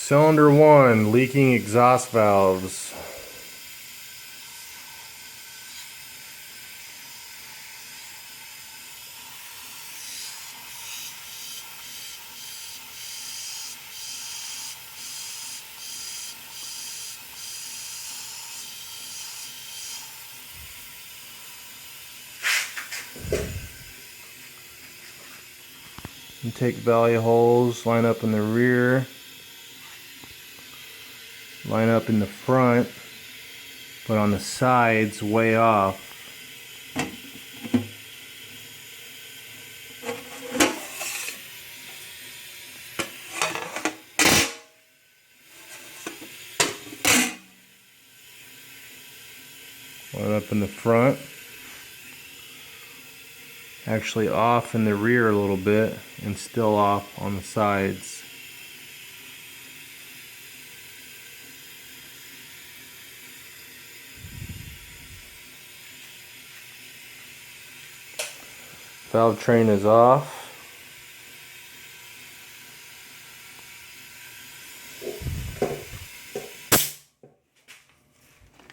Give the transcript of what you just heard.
Cylinder 1, leaking exhaust valves. Intake valley holes line up in the rear, line up in the front, but on the sides way off. Line up in the front, actually off in the rear a little bit and still off on the sides. Valve train is off.